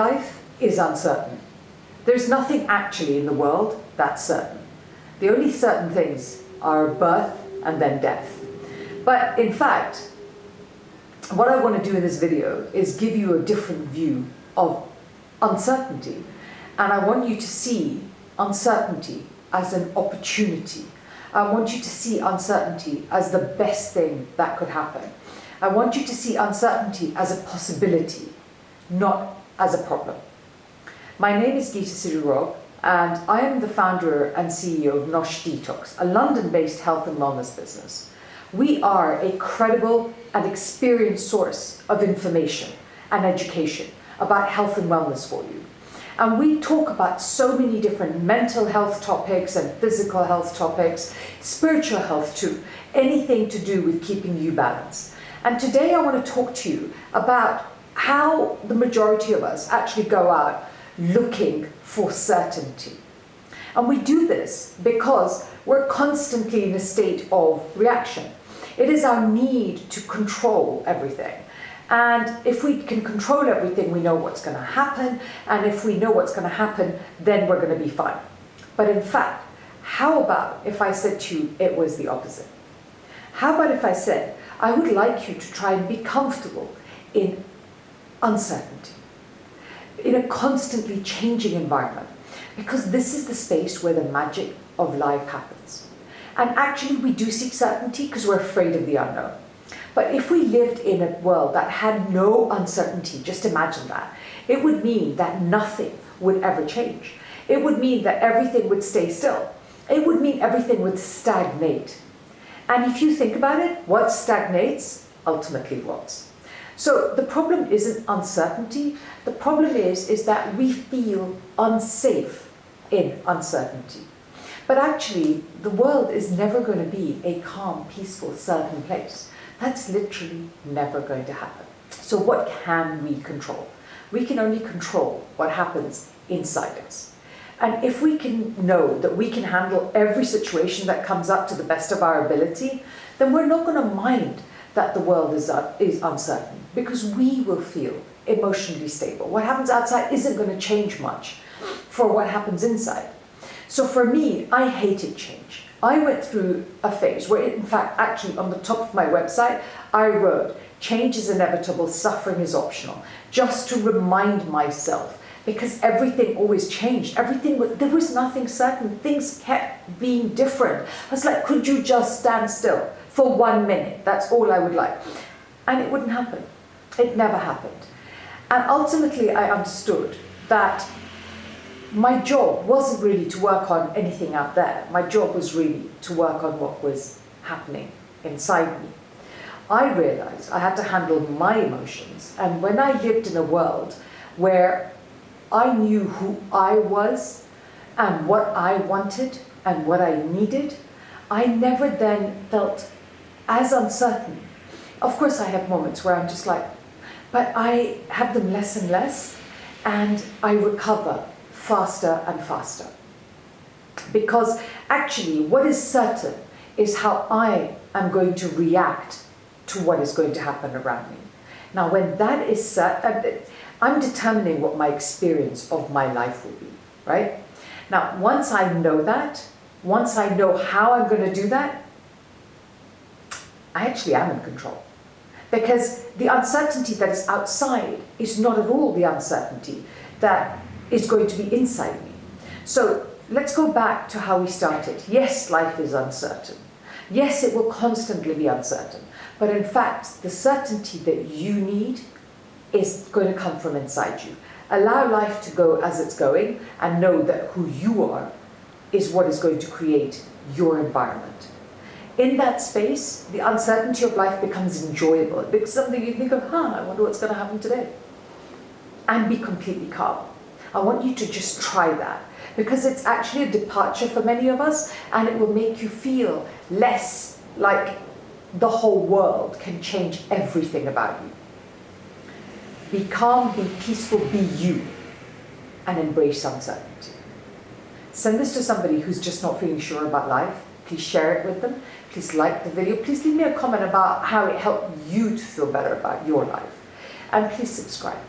life is uncertain. There's nothing actually in the world that's certain. The only certain things are birth and then death. But in fact, what I want to do in this video is give you a different view of uncertainty. And I want you to see uncertainty as an opportunity. I want you to see uncertainty as the best thing that could happen. I want you to see uncertainty as a possibility, not as a problem. My name is Geeta Sidhu-Robb, and I am the founder and CEO of Nosh Detox, a London-based health and wellness business. We are a credible and experienced source of information and education about health and wellness for you. And we talk about so many different mental health topics and physical health topics, spiritual health too, anything to do with keeping you balanced. And today I want to talk to you about how the majority of us actually go out looking for certainty. And we do this because we're constantly in a state of reaction. It is our need to control everything. And if we can control everything, we know what's going to happen. And if we know what's going to happen, then we're going to be fine. But in fact, how about if I said to you it was the opposite? How about if I said, I would like you to try and be comfortable in uncertainty, in a constantly changing environment, because this is the space where the magic of life happens. And actually we do seek certainty because we're afraid of the unknown. But if we lived in a world that had no uncertainty, just imagine that, it would mean that nothing would ever change. It would mean that everything would stay still. It would mean everything would stagnate. And if you think about it, what stagnates ultimately rots. So the problem isn't uncertainty. The problem is that we feel unsafe in uncertainty. But actually, the world is never going to be a calm, peaceful, certain place. That's literally never going to happen. So what can we control? We can only control what happens inside us. And if we can know that we can handle every situation that comes up to the best of our ability, then we're not going to mind that the world is uncertain, because we will feel emotionally stable. What happens outside isn't going to change much for what happens inside. So for me, I hated change. I went through a phase where, in fact, actually on the top of my website, I wrote, change is inevitable, suffering is optional, just to remind myself, because everything always changed. There was nothing certain. Things kept being different. I was like, could you just stand still for 1 minute? That's all I would like. And it wouldn't happen. It never happened. And ultimately, I understood that my job wasn't really to work on anything out there. My job was really to work on what was happening inside me. I realized I had to handle my emotions. And when I lived in a world where I knew who I was and what I wanted and what I needed, I never then felt as uncertain. Of course, I have moments where I'm just like, but I have them less and less, and I recover faster and faster. Because actually, what is certain is how I am going to react to what is going to happen around me. Now, when that is certain, I'm determining what my experience of my life will be, right? Now, once I know that, once I know how I'm going to do that, I actually am in control. Because the uncertainty that is outside is not at all the uncertainty that is going to be inside me. So let's go back to how we started. Yes, life is uncertain. Yes, it will constantly be uncertain. But in fact, the certainty that you need is going to come from inside you. Allow life to go as it's going, and know that who you are is what is going to create your environment. In that space, the uncertainty of life becomes enjoyable. It becomes something you think of, I wonder what's going to happen today. And be completely calm. I want you to just try that, because it's actually a departure for many of us, and it will make you feel less like the whole world can change everything about you. Be calm, be peaceful, be you, and embrace uncertainty. Send this to somebody who's just not feeling sure about life. Please share it with them. Please like the video. Please leave me a comment about how it helped you to feel better about your life. And please subscribe.